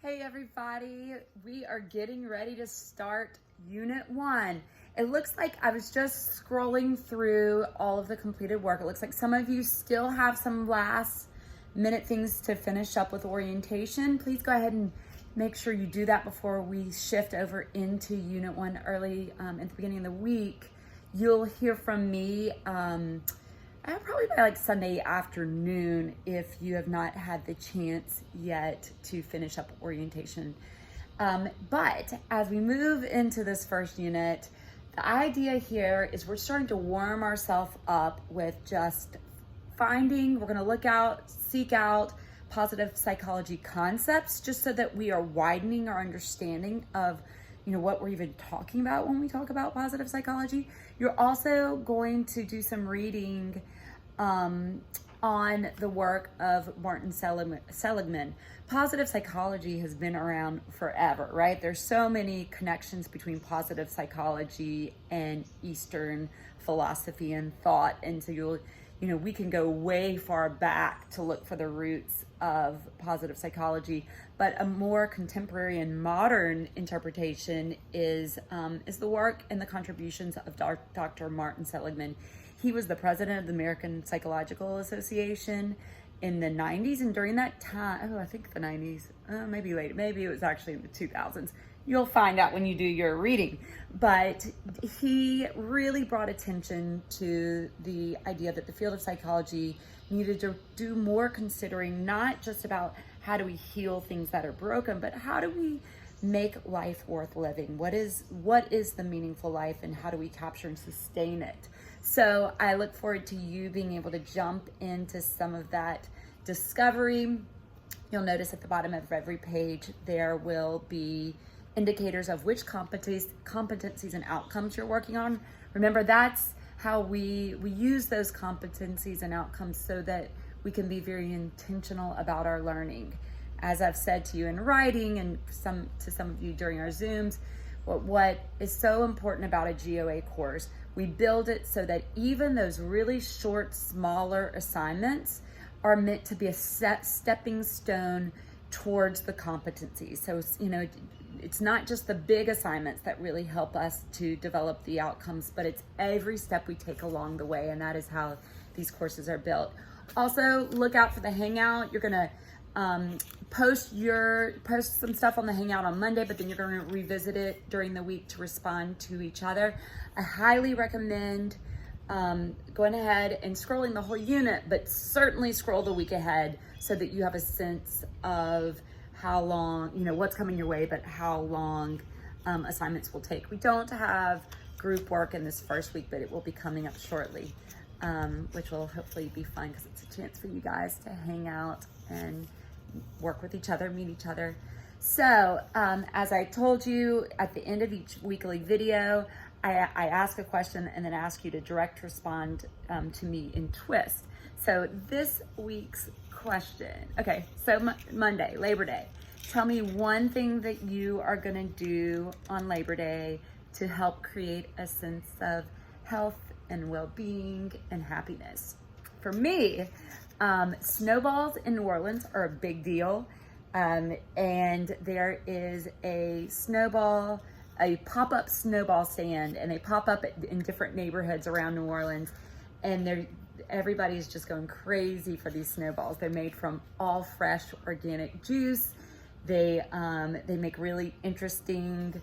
Hey everybody, we are getting ready to start Unit 1. It looks like I was just scrolling through all of the completed work. It looks like some of you still have some last minute things to finish up with orientation. Please go ahead and make sure you do that before we shift over into Unit 1 early at the beginning of the week. You'll hear from me probably by like Sunday afternoon if you have not had the chance yet to finish up orientation. But as we move into this first unit, the idea here is we're starting to warm ourselves up with just we're gonna seek out positive psychology concepts just so that we are widening our understanding of what we're even talking about when we talk about positive psychology. You're also going to do some reading on the work of Martin Seligman. Positive psychology has been around forever, right? There's so many connections between positive psychology and Eastern philosophy and thought. And so we can go way far back to look for the roots of positive psychology, but a more contemporary and modern interpretation is the work and the contributions of Dr. Martin Seligman. He was the president of the American Psychological Association in the 90s, and during that time, I think the 90s, maybe late, maybe it was actually in the 2000s. You'll find out when you do your reading. But he really brought attention to the idea that the field of psychology needed to do more considering not just about how do we heal things that are broken, but how do we make life worth living? What is the meaningful life, and how do we capture and sustain it? So I look forward to you being able to jump into some of that discovery. You'll notice at the bottom of every page there will be indicators of which competencies and outcomes you're working on. Remember, that's how we use those competencies and outcomes so that we can be very intentional about our learning. As I've said to you in writing and to some of you during our Zooms, what is so important about a GOA course, we build it so that even those really short, smaller assignments are meant to be a stepping stone towards the competencies. So, it's not just the big assignments that really help us to develop the outcomes, but it's every step we take along the way, and that is how these courses are built. Also, look out for the Hangout. You're gonna post some stuff on the Hangout on Monday, but then you're going to revisit it during the week to respond to each other. I highly recommend going ahead and scrolling the whole unit, but certainly scroll the week ahead so that you have a sense of how long, what's coming your way, but how long assignments will take. We don't have group work in this first week, but it will be coming up shortly, which will hopefully be fun because it's a chance for you guys to hang out and work with each other, meet each other. So as I told you at the end of each weekly video, I ask a question and then ask you to direct respond to me in twist. So this week's question, okay, so Monday, Labor Day. Tell me one thing that you are gonna do on Labor Day to help create a sense of health and well-being and happiness. For me, snowballs in New Orleans are a big deal. And there is a pop-up snowball stand, and they pop up in different neighborhoods around New Orleans. And everybody's just going crazy for these snowballs. They're made from all fresh organic juice. They make really interesting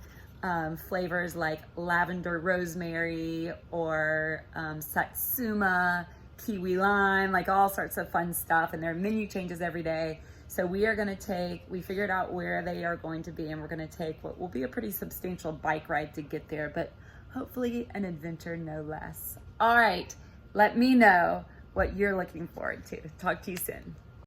flavors like lavender rosemary or satsuma, kiwi lime, like all sorts of fun stuff. And their menu changes every day. So we figured out where they are going to be, and we're gonna take what will be a pretty substantial bike ride to get there, but hopefully an adventure no less. All right, let me know what you're looking forward to. Talk to you soon.